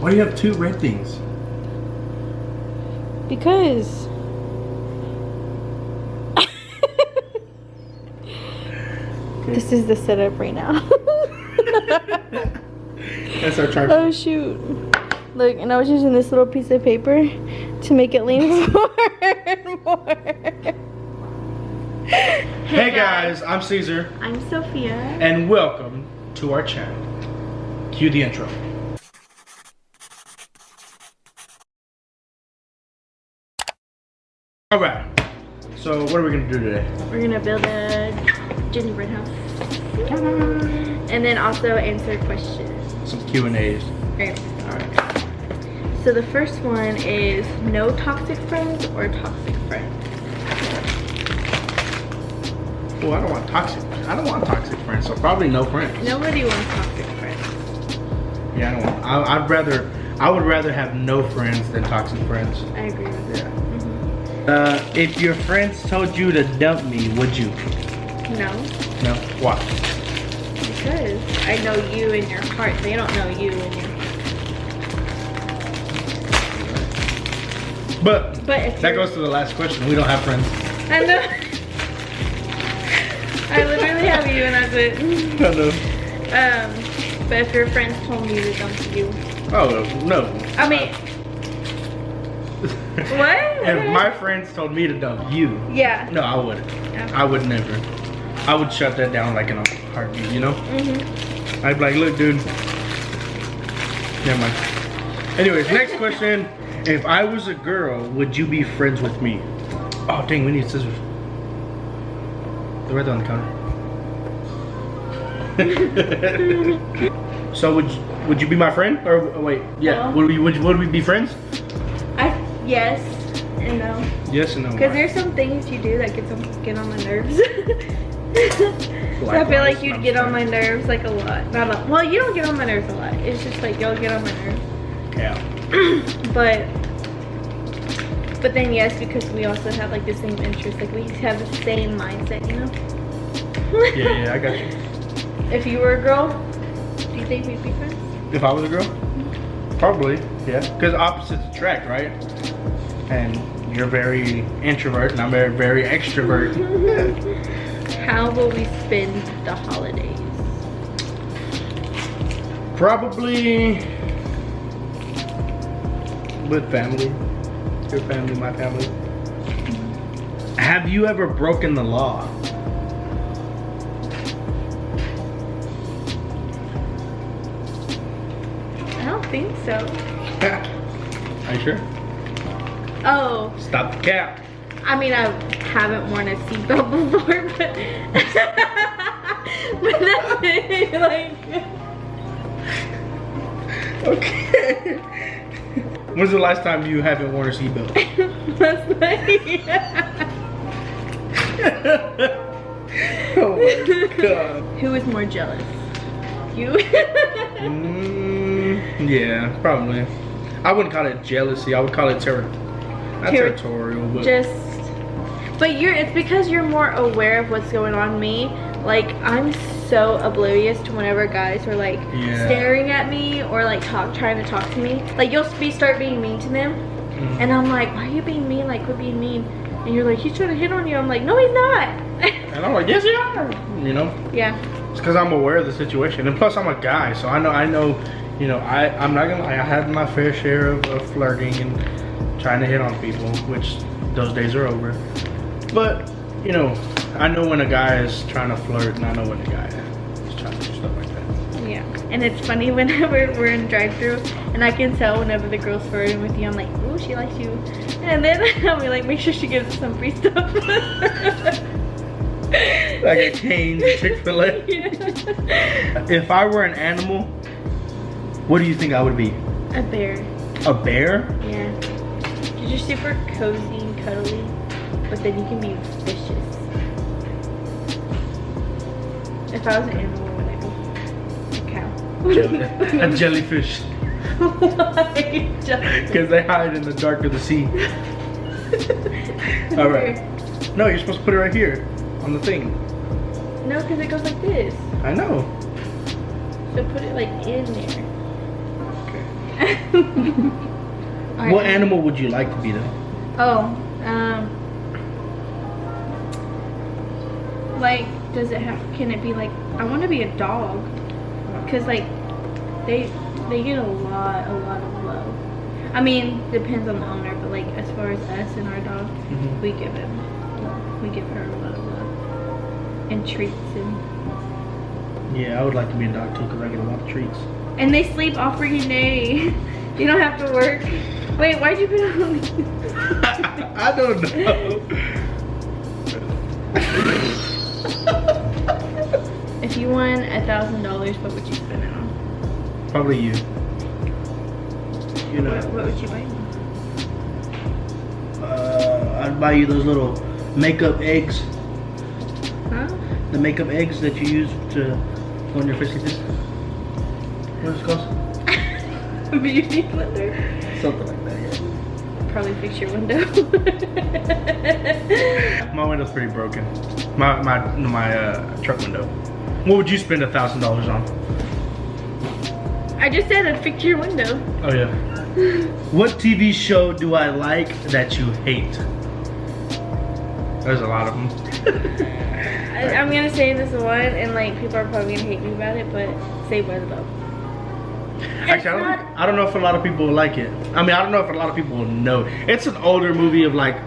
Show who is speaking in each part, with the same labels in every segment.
Speaker 1: Why do you have two red things?
Speaker 2: Because.
Speaker 1: Okay.
Speaker 2: This is the setup right now.
Speaker 1: That's our charger.
Speaker 2: Oh shoot. Look, and I was using this little piece of paper to make it lean forward more.
Speaker 1: Hey guys, I'm Caesar.
Speaker 2: I'm Sophia.
Speaker 1: And welcome to our channel. Cue the intro. Alright, so what are we going to do today?
Speaker 2: We're going to build a gingerbread house. And then also answer questions.
Speaker 1: Some Q&As.
Speaker 2: Great.
Speaker 1: Alright.
Speaker 2: So the first one is no toxic friends or toxic friends?
Speaker 1: Oh, I don't want toxic friends, so probably no friends.
Speaker 2: Nobody wants toxic friends.
Speaker 1: Yeah, I don't want. I would rather have no friends than toxic friends.
Speaker 2: I agree with that.
Speaker 1: Yeah. If your friends told you to dump me, would you?
Speaker 2: No.
Speaker 1: No. Why?
Speaker 2: Because I know you in your heart. They don't know you in your heart.
Speaker 1: But
Speaker 2: if
Speaker 1: that goes to the last question. We don't have friends.
Speaker 2: I know. I literally have you and that's it.
Speaker 1: I know.
Speaker 2: But if your friends told me to dump you.
Speaker 1: Oh, no.
Speaker 2: I mean. What?
Speaker 1: If my friends told me to dump you.
Speaker 2: Yeah.
Speaker 1: No, I wouldn't.
Speaker 2: Yeah.
Speaker 1: I would never. I would shut that down like in a heartbeat, you know?
Speaker 2: Mm-hmm.
Speaker 1: I'd be like, look, dude. Never mind. Anyways, next question. If I was a girl, would you be friends with me? Oh, dang, we need scissors. They're right there on the counter. So would you be my friend? Or wait, yeah.
Speaker 2: No.
Speaker 1: Would we be friends?
Speaker 2: Yes and no.
Speaker 1: Yes and no.
Speaker 2: Because there's some things you do that get on my nerves. So I feel like you'd get on my nerves like a lot. Well, you don't get on my nerves a lot. It's just like you'll get on my nerves.
Speaker 1: Yeah.
Speaker 2: But then yes, because we also have like the same interests. Like we have the same mindset, you know?
Speaker 1: Yeah, I got you.
Speaker 2: If you were a girl, do you think we'd be friends?
Speaker 1: If I was a girl? Probably, yeah. Because opposites attract, right? And you're very introvert and I'm very extrovert.
Speaker 2: How will we spend the holidays?
Speaker 1: Probably with family. Your family, my family. Have you ever broken the law?
Speaker 2: I don't think so.
Speaker 1: Are you sure?
Speaker 2: Oh.
Speaker 1: Stop the cap.
Speaker 2: I mean, I haven't worn a seatbelt before, but that's it, like.
Speaker 1: Okay. When's the last time you haven't worn a seatbelt?
Speaker 2: Last night.
Speaker 1: Oh my god.
Speaker 2: Who is more jealous? You?
Speaker 1: Yeah, probably. I wouldn't call it jealousy. I would call it territorial, but
Speaker 2: But it's because you're more aware of what's going on. Me, like I'm so oblivious to whenever guys are like staring at me or like trying to talk to me. Like you'll start being mean to them, and I'm like, why are you being mean? Like quit being mean. And you're like, he's trying to hit on you. I'm like, no, he's not.
Speaker 1: And I'm like, yes, you are. You know?
Speaker 2: Yeah.
Speaker 1: It's because I'm aware of the situation, and plus I'm a guy, so I know. You know, I'm not gonna lie. I had my fair share of flirting and trying to hit on people, which those days are over. But you know, I know when a guy is trying to flirt, and I know when a guy is trying to do stuff like that.
Speaker 2: Yeah, and it's funny whenever we're in drive-thru, and I can tell whenever the girl's flirting with you. I'm like, ooh, she likes you, and then I'll be like, make sure she gives us some free stuff.
Speaker 1: Like a cane, Chick-fil-A.
Speaker 2: Yeah.
Speaker 1: If I were an animal, what do you think I would be?
Speaker 2: A bear.
Speaker 1: A bear?
Speaker 2: Yeah. Because you're super cozy and cuddly, but then you can be vicious. If I was an animal, what would I be? A cow.
Speaker 1: A jellyfish.
Speaker 2: Why?
Speaker 1: Because they hide in the dark of the sea. Alright. No, you're supposed to put it right here on the thing.
Speaker 2: No, because it goes like this.
Speaker 1: I know.
Speaker 2: So put it like in there.
Speaker 1: Okay.
Speaker 2: Alright.
Speaker 1: What animal would you like to be though?
Speaker 2: Oh, like, does it have? Can it be like? I want to be a dog, cause like, they get a lot of love. I mean, depends on the owner, but like as far as us and our dog, we give her a lot of love and treats and.
Speaker 1: Yeah, I would like to be a dog too, cause I get a lot of treats.
Speaker 2: And they sleep all freaking day. You don't have to work. Wait, why'd you put it on me?
Speaker 1: I don't know.
Speaker 2: If you won $1,000, what would you spend it on?
Speaker 1: Probably you. You know.
Speaker 2: What would you buy?
Speaker 1: I'd buy you those little makeup eggs.
Speaker 2: Huh?
Speaker 1: The makeup eggs that you use to go on your face like this. What is it called?
Speaker 2: Beauty blender.
Speaker 1: Something like that, yeah.
Speaker 2: Probably fix your window.
Speaker 1: My window's pretty broken. My truck window. What would you spend $1,000 on?
Speaker 2: I just said I'd fix your window.
Speaker 1: Oh yeah. What TV show do I like that you hate? There's a lot of them.
Speaker 2: I'm gonna say this one, and like people are probably gonna hate me about it, but Saved by the Bell.
Speaker 1: Actually, I don't know if a lot of people will like it. I mean, I don't know if a lot of people will know. It's an older movie of like,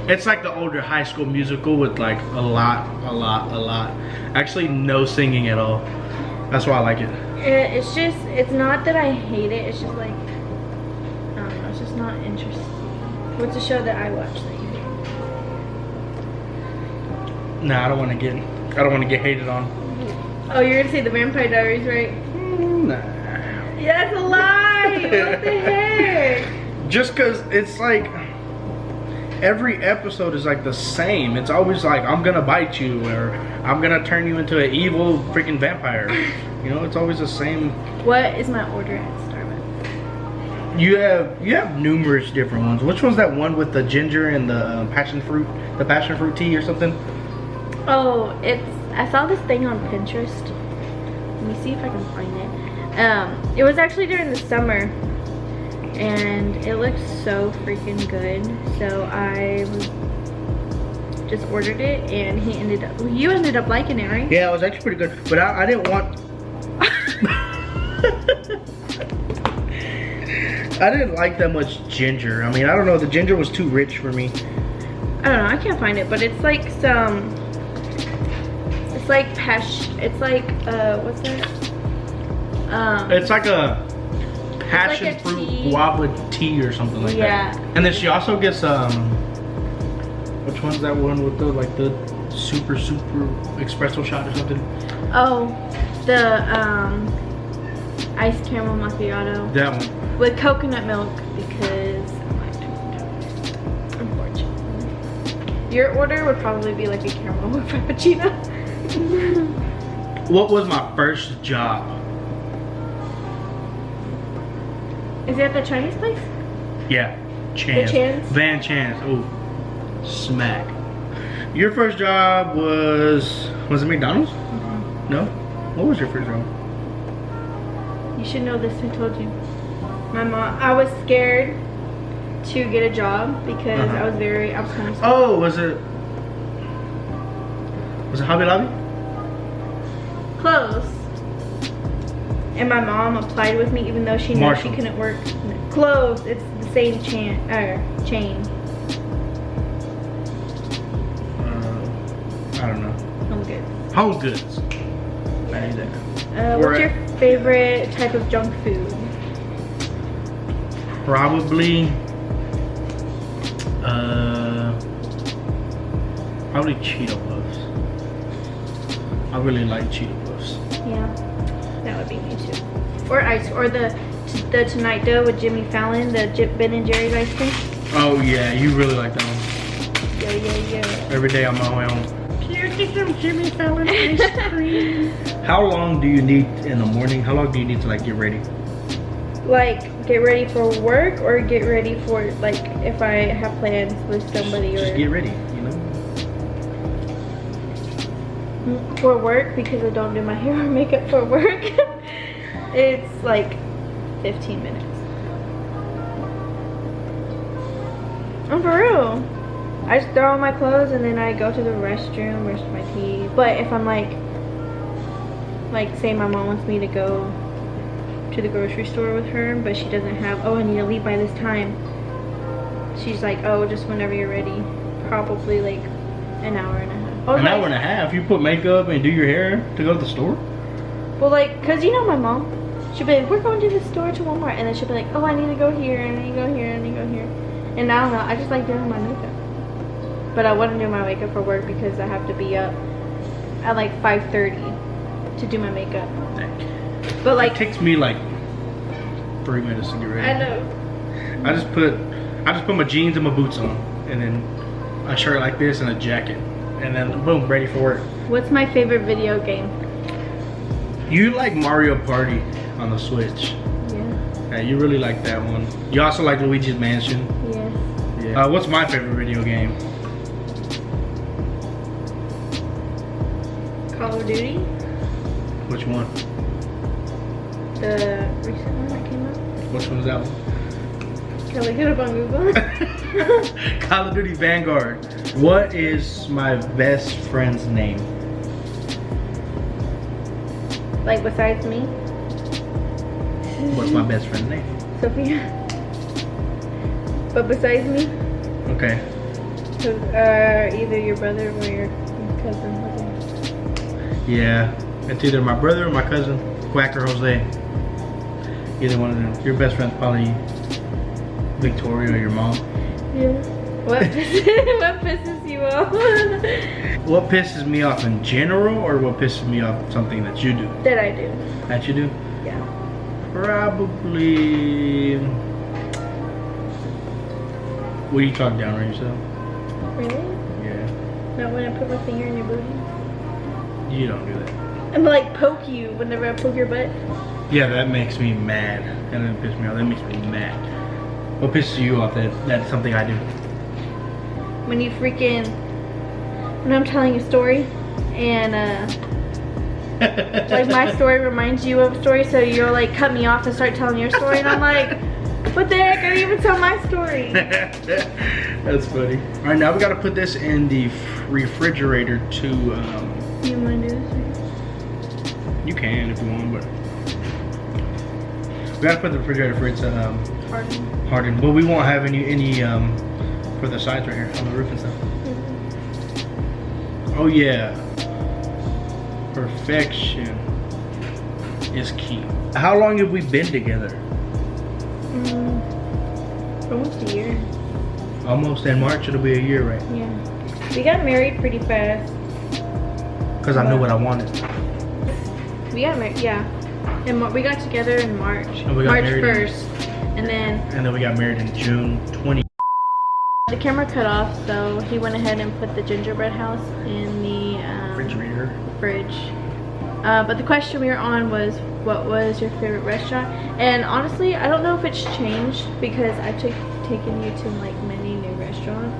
Speaker 1: it's like the older High School Musical with like a lot. Actually, no singing at all. That's why I like it.
Speaker 2: It's just, it's not that I hate it. It's just like, I don't know. It's just not interesting. What's a show that I watch that you hate?
Speaker 1: Nah, I don't want to get hated on.
Speaker 2: Oh, you're gonna say The Vampire Diaries, right?
Speaker 1: Nah.
Speaker 2: Yeah, that's a lie. What the heck?
Speaker 1: Just cause it's like every episode is like the same. It's always like I'm gonna bite you or I'm gonna turn you into an evil freaking vampire. You know, it's always the same.
Speaker 2: What is my order at Starbucks?
Speaker 1: You have numerous different ones. Which one's that one with the ginger and the passion fruit tea or something?
Speaker 2: Oh, I saw this thing on Pinterest. Let me see if I can find it. It was actually during the summer, and it looked so freaking good. So I just ordered it, and you ended up liking it, right?
Speaker 1: Yeah, it was actually pretty good, but I didn't want. I didn't like that much ginger. I mean, I don't know. The ginger was too rich for me.
Speaker 2: I don't know. I can't find it, but it's like some. It's like It's like what's that?
Speaker 1: It's like a passion
Speaker 2: like a
Speaker 1: fruit
Speaker 2: tea.
Speaker 1: guava tea or something like that. And then she also gets which one's that one with the super espresso shot or something?
Speaker 2: Oh, the iced caramel macchiato.
Speaker 1: That one.
Speaker 2: With coconut milk because unfortunately. Your order would probably be like a caramel with frappuccino.
Speaker 1: What was my first job?
Speaker 2: Is it at the Chinese place?
Speaker 1: Yeah, Chance.
Speaker 2: The Chance?
Speaker 1: Van Chance. Oh, smack. Your first job was it McDonald's? No? What was your first job?
Speaker 2: You should know this, I told you. My mom, I was scared to get a job because I was homeschooled.
Speaker 1: Oh, was it Hobby Lobby?
Speaker 2: Close. And my mom applied with me even though she knew she couldn't work. Close. It's the same chain.
Speaker 1: I don't know.
Speaker 2: Home Goods.
Speaker 1: Home Goods. I knew that.
Speaker 2: What's your favorite type of junk food?
Speaker 1: Probably Cheeto Puffs. I really like Cheeto Puffs.
Speaker 2: Yeah, that would be me too. Or the Tonight Dough with Jimmy Fallon, the Ben and Jerry's ice cream.
Speaker 1: Oh yeah, you really like that one.
Speaker 2: Yeah.
Speaker 1: Every day on my way home. Can you get some Jimmy Fallon ice cream? How long do you need in the morning? How long do you need to like get ready?
Speaker 2: Like get ready for work or get ready for like if I have plans with somebody
Speaker 1: just get ready, you know?
Speaker 2: For work, because I don't do my hair or makeup for work. It's like 15 minutes. I'm for real. I just throw on my clothes and then I go to the restroom, brush my teeth. But if I'm like say my mom wants me to go to the grocery store with her, but she doesn't have, oh, I need to leave by this time. She's like, oh, just whenever you're ready. Probably like an hour and a half.
Speaker 1: An hour and a half? You put makeup and do your hair to go to the store?
Speaker 2: Well, like, cause you know my mom, she'll be like, we're going to the store to Walmart, and then she'll be like, oh, I need to go here, and I need to go here, and I need to go here. And I don't know, I just like doing my makeup. But I wouldn't do my makeup for work because I have to be up at like 5:30 to do my makeup. But like,
Speaker 1: it takes me like 3 minutes to get ready.
Speaker 2: I know.
Speaker 1: I just put my jeans and my boots on, and then a shirt like this and a jacket, and then boom, ready for work.
Speaker 2: What's my favorite video game?
Speaker 1: You like Mario Party on the Switch? Yeah, you really like that one. You also like Luigi's Mansion?
Speaker 2: Yes.
Speaker 1: Yeah. What's my favorite video game?
Speaker 2: Call of Duty.
Speaker 1: Which one?
Speaker 2: The recent one that came out.
Speaker 1: Which one's that one?
Speaker 2: Can I look it up on Google?
Speaker 1: Call of Duty Vanguard. What is my best friend's name?
Speaker 2: Like besides me?
Speaker 1: What's my best friend's name?
Speaker 2: Sophia. But besides me?
Speaker 1: Okay.
Speaker 2: So, either your brother or your cousin.
Speaker 1: Yeah, it's either my brother or my cousin, Quacker Jose. Either one of them. Your best friend's probably Victoria or your mom.
Speaker 2: Yeah. What pisses you off?
Speaker 1: What pisses me off in general, or what pisses me off something that you do?
Speaker 2: That I do.
Speaker 1: That you do?
Speaker 2: Yeah.
Speaker 1: Probably. Will you talk down on yourself?
Speaker 2: Really?
Speaker 1: Yeah.
Speaker 2: Not when I put my finger in your booty?
Speaker 1: You don't do that.
Speaker 2: I'm like poke you whenever I poke your butt.
Speaker 1: Yeah, that makes me mad. That doesn't piss me off. That makes me mad. What pisses you off? That's something I do.
Speaker 2: When you freaking, when I'm telling a story and like my story reminds you of a story, so you'll like cut me off and start telling your story, and I'm like, what the heck? I didn't even tell my story.
Speaker 1: That's funny. All right, now we gotta put this in the refrigerator to.
Speaker 2: You wanna do this?
Speaker 1: You can if you want, but we gotta put the refrigerator for it to harden. But we won't have any for the sides right here on the roof and stuff. Oh yeah, perfection is key. How long have we been together?
Speaker 2: Almost a year.
Speaker 1: Almost. In March it'll be a year, right?
Speaker 2: Yeah. We got married pretty fast.
Speaker 1: Because I knew what I wanted.
Speaker 2: We got married, yeah. And we got together in March.
Speaker 1: March
Speaker 2: 1st. And then
Speaker 1: we got married in June 20.
Speaker 2: The camera cut off, so he went ahead and put the gingerbread house in the
Speaker 1: refrigerator.
Speaker 2: Fridge. But the question we were on was, what was your favorite restaurant? And honestly, I don't know if it's changed because I've taken you to like many new restaurants.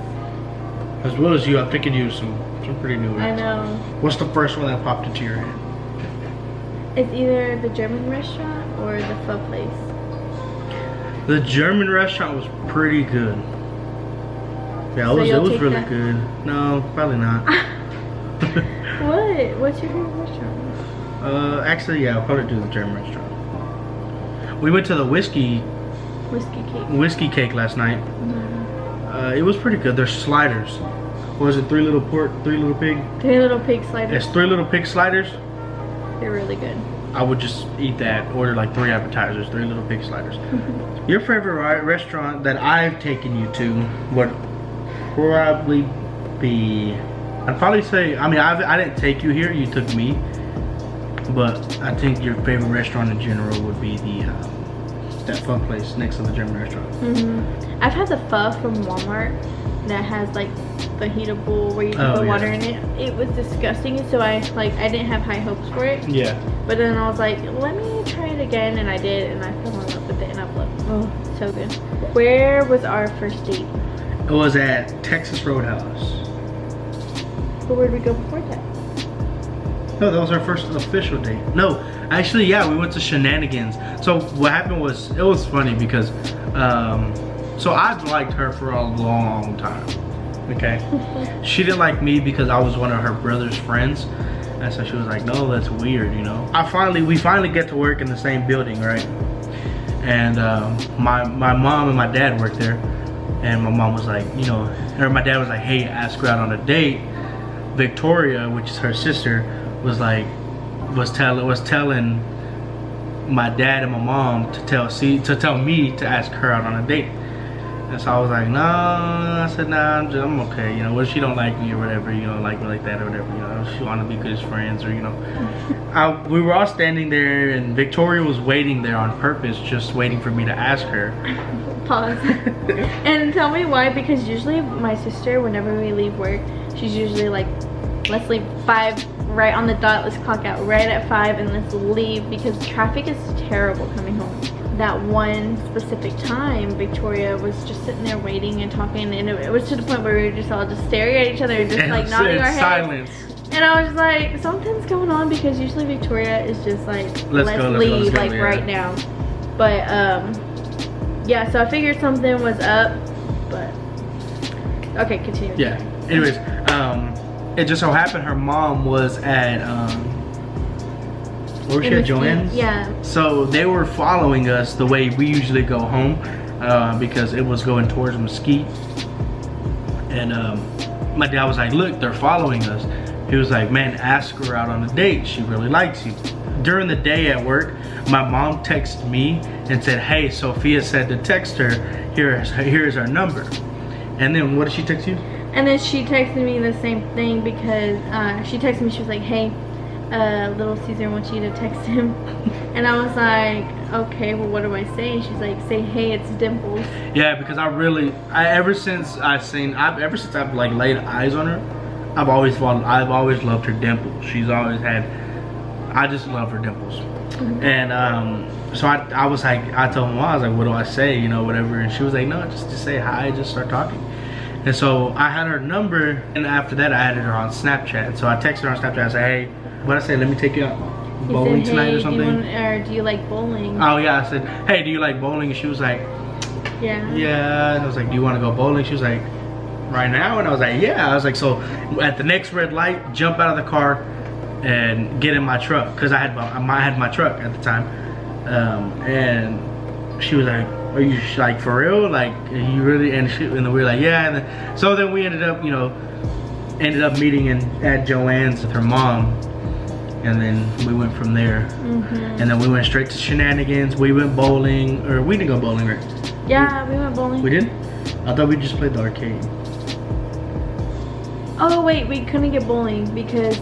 Speaker 1: As well as you, I've taken you to some pretty new ones.
Speaker 2: I know.
Speaker 1: What's the first one that popped into your head?
Speaker 2: It's either the German restaurant or the pho place.
Speaker 1: The German restaurant was pretty good. Yeah, it was really good. No, probably not.
Speaker 2: What? What's your favorite restaurant?
Speaker 1: Actually, yeah, I'll probably do the German restaurant. We went to the whiskey cake last night. It was pretty good. There's sliders. What was it? 3 little pig?
Speaker 2: 3 little pig sliders.
Speaker 1: It's 3 little pig sliders.
Speaker 2: They're really good.
Speaker 1: I would just eat that. Order like 3 appetizers, 3 little pig sliders. Your favorite restaurant that I've taken you to would probably be. I'd probably say. I mean, I didn't take you here. You took me. But I think your favorite restaurant in general would be that pho place next to the German restaurant.
Speaker 2: I've had the pho from Walmart that has like the heatable where you can put water in it. It was disgusting, so I didn't have high hopes for it. Yeah. But then I was like, let me try it again, and I did, and I fell in love with it, and I've loved it. Oh, so good. Where was our first date?
Speaker 1: It was at Texas Roadhouse.
Speaker 2: But where did we go before that?
Speaker 1: No, that was our first official date. No, actually, yeah, we went to Shenanigans. So what happened was, it was funny because So I've liked her for a long time. Okay. She didn't like me because I was one of her brother's friends. And so she was like, no, that's weird, you know. We finally get to work in the same building, right? And my mom and my dad worked there. And my mom was like, you know, or my dad was like, hey, ask her out on a date. Victoria, which is her sister, was telling my dad and my mom to tell me to ask her out on a date. And so I was like, no. I said, nah, I'm okay. You know, what if she don't like me or whatever? You know, like me like that or whatever. You know, if she want to be good friends or, you know. We were all standing there, and Victoria was waiting there on purpose, just waiting for me to ask her.
Speaker 2: Pause. And tell me why, because usually my sister, whenever we leave work, she's usually like, let's leave 5 right on the dot. Let's clock out right at 5 and let's leave, because traffic is terrible coming home. That one specific time, Victoria was just sitting there waiting and talking, and it was to the point where we were just all just staring at each other and just like nodding our heads.
Speaker 1: Silence.
Speaker 2: And I was like, something's going on, because usually Victoria is just like, let's leave like right now. But yeah, so I figured something was up, but okay, continue.
Speaker 1: Yeah. Anyways, it just so happened her mom was at where was she at, Joanne's?
Speaker 2: Yeah.
Speaker 1: So they were following us the way we usually go home, because it was going towards Mesquite. And my dad was like, look, they're following us. He was like, man, ask her out on a date. She really likes you. During the day at work, my mom texted me and said, hey, Sophia said to text her, here's her number. And then what did she text you? And
Speaker 2: then she texted me the same thing, because she texted me, she was like, hey, Little Caesar wants you to text him. And I was like, okay, well, what do I say? She's like, say, hey, it's Dimples. Yeah, because ever since I've like laid eyes on her, I've always loved her dimples. She's always had, I just love her dimples. Mm-hmm. And so I was like, I told my mom, I was like, what do I say, you know, whatever. And she was like, no, just say hi, just start talking. And so I had her number, and after that I added her on Snapchat. So I texted her on Snapchat, I said, hey, what I say, let me take you out bowling tonight or something. Do you like bowling?
Speaker 1: Oh yeah, I said, hey, do you like bowling? And she was like,
Speaker 2: yeah.
Speaker 1: Yeah. And I was like, do you want to go bowling? She was like, right now? And I was like, yeah. I was like, so at the next red light, jump out of the car and get in my truck, because I had my truck at the time. And she was like, are you like for real? Like, are you really? And we were like, yeah. And then, so then we ended up meeting at Joanne's with her mom. And then we went from there. Mm-hmm. And then we went straight to shenanigans. We went bowling, or we didn't go bowling, right?
Speaker 2: Yeah, we went bowling.
Speaker 1: We did? I thought we just played the arcade.
Speaker 2: Oh wait, we couldn't get bowling because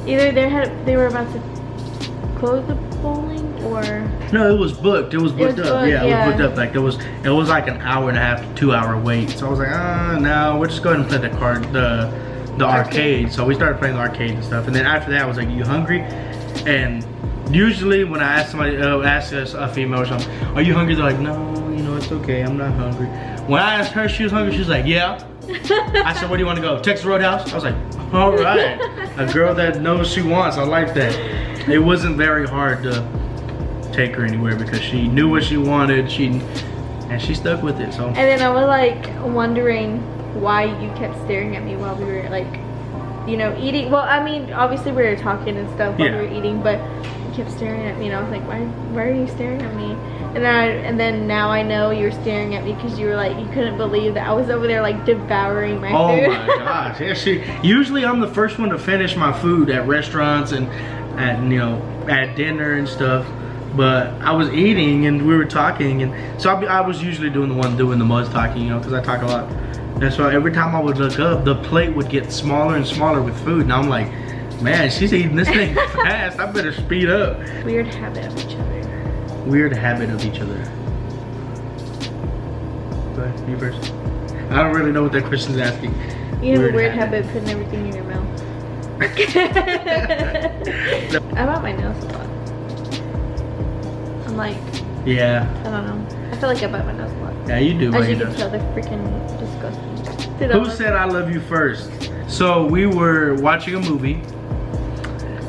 Speaker 2: either they were about to close the bowling, or
Speaker 1: no, it was booked. It was booked up. Yeah, it was booked up. Like it was like an hour and a half to 2 hour wait. So I was like, no, we'll just go ahead and play the arcade. So we started playing the arcade and stuff. And then after that, I was like, you hungry? And usually when I ask somebody, ask a female or something, are you hungry? They're like, no, you know, it's okay, I'm not hungry. When I asked her if she was hungry, she was like, yeah. I said, where do you want to go? Texas Roadhouse? I was like, all right. A girl that knows she wants, I like that. It wasn't very hard to take her anywhere because she knew what she wanted, and she stuck with it. So. And
Speaker 2: then I was like wondering why you kept staring at me while we were like, you know, eating. Well, I mean, obviously we were talking and stuff while we were eating, but you kept staring at me, and I was like, why are you staring at me? And then now I know you're staring at me because you were like, you couldn't believe that I was over there like devouring my food.
Speaker 1: Oh my gosh. Yeah, usually I'm the first one to finish my food at restaurants and at dinner and stuff. But I was eating and we were talking, and so I was usually the one doing the most talking, you know, because I talk a lot. And so every time I would look up, the plate would get smaller and smaller with food, and I'm like, man, she's eating this thing fast. I better speed up.
Speaker 2: Weird habit of each other.
Speaker 1: Weird habit of each other. Go ahead, you first. I don't really know what that question's asking.
Speaker 2: You have a weird habit of putting everything in your mouth. I bite my nose a lot. I'm like,
Speaker 1: yeah.
Speaker 2: I don't know. I feel like I bite my nose a lot.
Speaker 1: Yeah, you do.
Speaker 2: As you can tell, they're freaking disgusting.
Speaker 1: Who said I love you first? So we were watching a movie,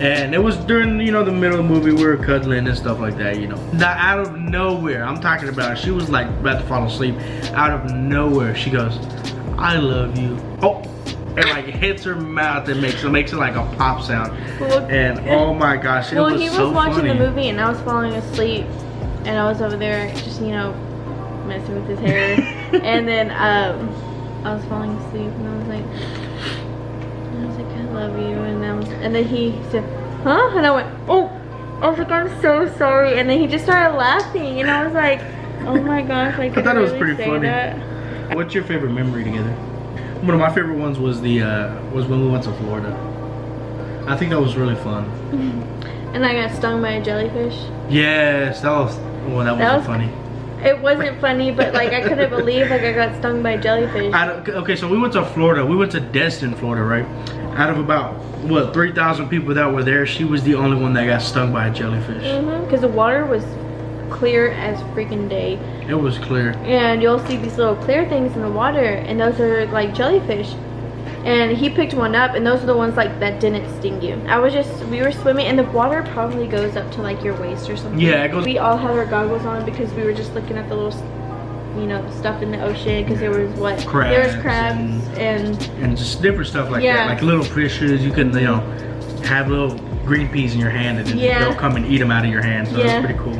Speaker 1: And it was during, you know, the middle of the movie, we were cuddling and stuff like that, you know. Not out of nowhere, I'm talking about, she was like about to fall asleep. Out of nowhere, she goes, I love you. Oh, and like hits her mouth and makes it like a pop sound. And oh my gosh, it was so funny.
Speaker 2: Well, he was watching the movie and I was falling asleep. And I was over there just, you know, messing with his hair. And then I was falling asleep and I was like, I love you. And then he said, huh? And I went, oh. I was like, I'm so sorry. And then he just started laughing. And I was like, oh my gosh. I
Speaker 1: thought it was pretty funny. That. What's your favorite memory together? One of my favorite ones was was when we went to Florida. I think that was really fun.
Speaker 2: And I got stung by a jellyfish.
Speaker 1: Yes, that wasn't funny.
Speaker 2: It wasn't funny, but like I couldn't believe like I got stung by a jellyfish.
Speaker 1: Okay, so we went to Florida. We went to Destin, Florida, right? Out of about, what, 3,000 people that were there, she was the only one that got stung by a jellyfish. Because
Speaker 2: the water was clear as freaking day.
Speaker 1: It was clear. And
Speaker 2: you'll see these little clear things in the water, and those are like jellyfish. And he picked one up, and those are the ones like that didn't sting you. We were swimming, and the water probably goes up to like your waist or something.
Speaker 1: Yeah, it goes.
Speaker 2: We all had our goggles on because we were just looking at the little, you know, stuff in the ocean because there was
Speaker 1: crabs.
Speaker 2: There was crabs and
Speaker 1: just different stuff like that, like little fishes. You can, you know, have little green peas in your hand, and then they'll come and eat them out of your hand. So that's pretty cool.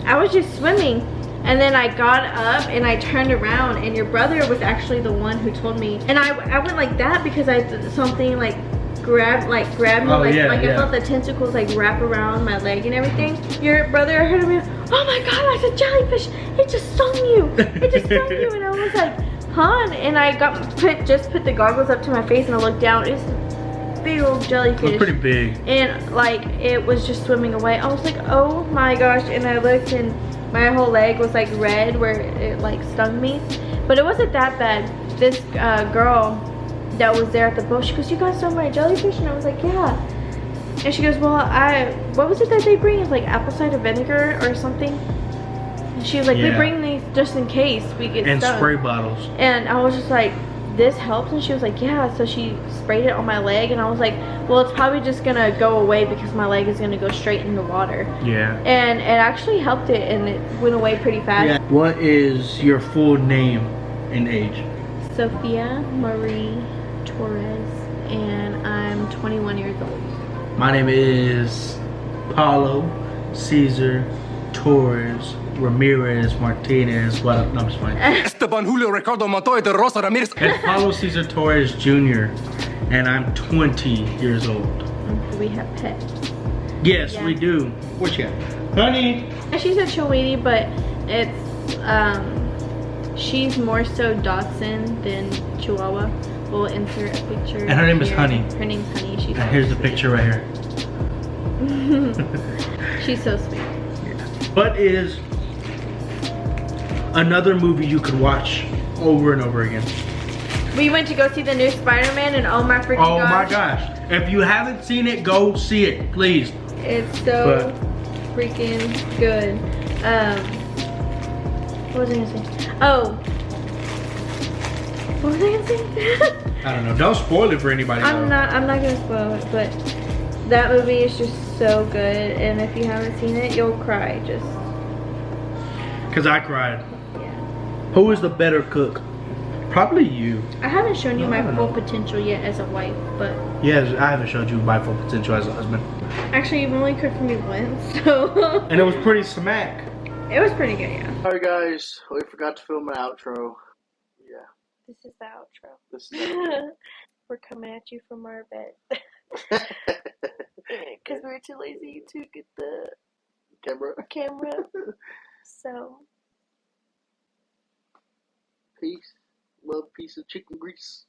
Speaker 2: I was just swimming. And then I got up and I turned around and your brother was actually the one who told me. And I went like that because something like grabbed me. I felt the tentacles like wrap around my leg and everything. Your brother heard me, oh my God, I said jellyfish, it just stung you. It just stung you. And I was like, huh? And I just put the goggles up to my face and I looked down. It's a big old jellyfish.
Speaker 1: It was pretty big.
Speaker 2: And like it was just swimming away. I was like, oh my gosh. And I looked and my whole leg was like red where it like stung me. But it wasn't that bad. This girl that was there at the boat, she goes, you got stung by a jellyfish? And I was like, yeah. And she goes, well, what was it that they bring? It's like apple cider vinegar or something. And she was like, we bring these just in case we get stung.
Speaker 1: And spray bottles.
Speaker 2: And I was just like, this helps? And she was like, yeah. So she sprayed it on my leg and I was like, well, it's probably just gonna go away because my leg is gonna go straight in the water.
Speaker 1: Yeah.
Speaker 2: And it actually helped it and it went away pretty fast.
Speaker 1: Yeah. What is your full name and age?
Speaker 2: Sophia Marie Torres, and I'm 21 years old.
Speaker 1: My name is Paulo Cesar Torres Ramirez Martinez. What up? No, I'm just playing.
Speaker 3: Esteban Julio Ricardo Montoya de Rosa Ramirez.
Speaker 1: It's Paulo Cesar Torres Jr. and I'm 20 years old.
Speaker 2: Do we have pets?
Speaker 1: Yes, we do. What you got? Honey.
Speaker 2: She's a Chihuahua, but it's she's more so Dachshund than Chihuahua. We'll insert a picture.
Speaker 1: And her name is Honey.
Speaker 2: Her name's Honey. She's
Speaker 1: and here's the picture right here.
Speaker 2: She's so sweet.
Speaker 1: What is another movie you could watch over and over again?
Speaker 2: We went to go see the new Spider-Man and oh my freaking gosh.
Speaker 1: Oh my gosh. If you haven't seen it, go see it, please.
Speaker 2: It's so freaking good. What was I gonna say? Oh. What was I gonna say?
Speaker 1: I don't know. Don't spoil it for anybody.
Speaker 2: I'm not gonna spoil it, but that movie is just so good, and if you haven't seen it, you'll cry just.
Speaker 1: Cause I cried.
Speaker 2: Yeah.
Speaker 1: Who is the better cook? Probably you.
Speaker 2: I haven't shown you my full potential yet as a wife, but.
Speaker 1: Yes, I haven't showed you my full potential as a husband.
Speaker 2: Actually, you've only cooked for me once, so.
Speaker 1: And it was pretty smack.
Speaker 2: It was pretty good, yeah.
Speaker 1: Alright guys, we forgot to film an outro. Yeah.
Speaker 2: This is the outro.
Speaker 1: This is the outro.
Speaker 2: We're coming at you from our bed. Because we're too lazy to get the camera. So.
Speaker 1: Peace. Love, peace, and chicken grease.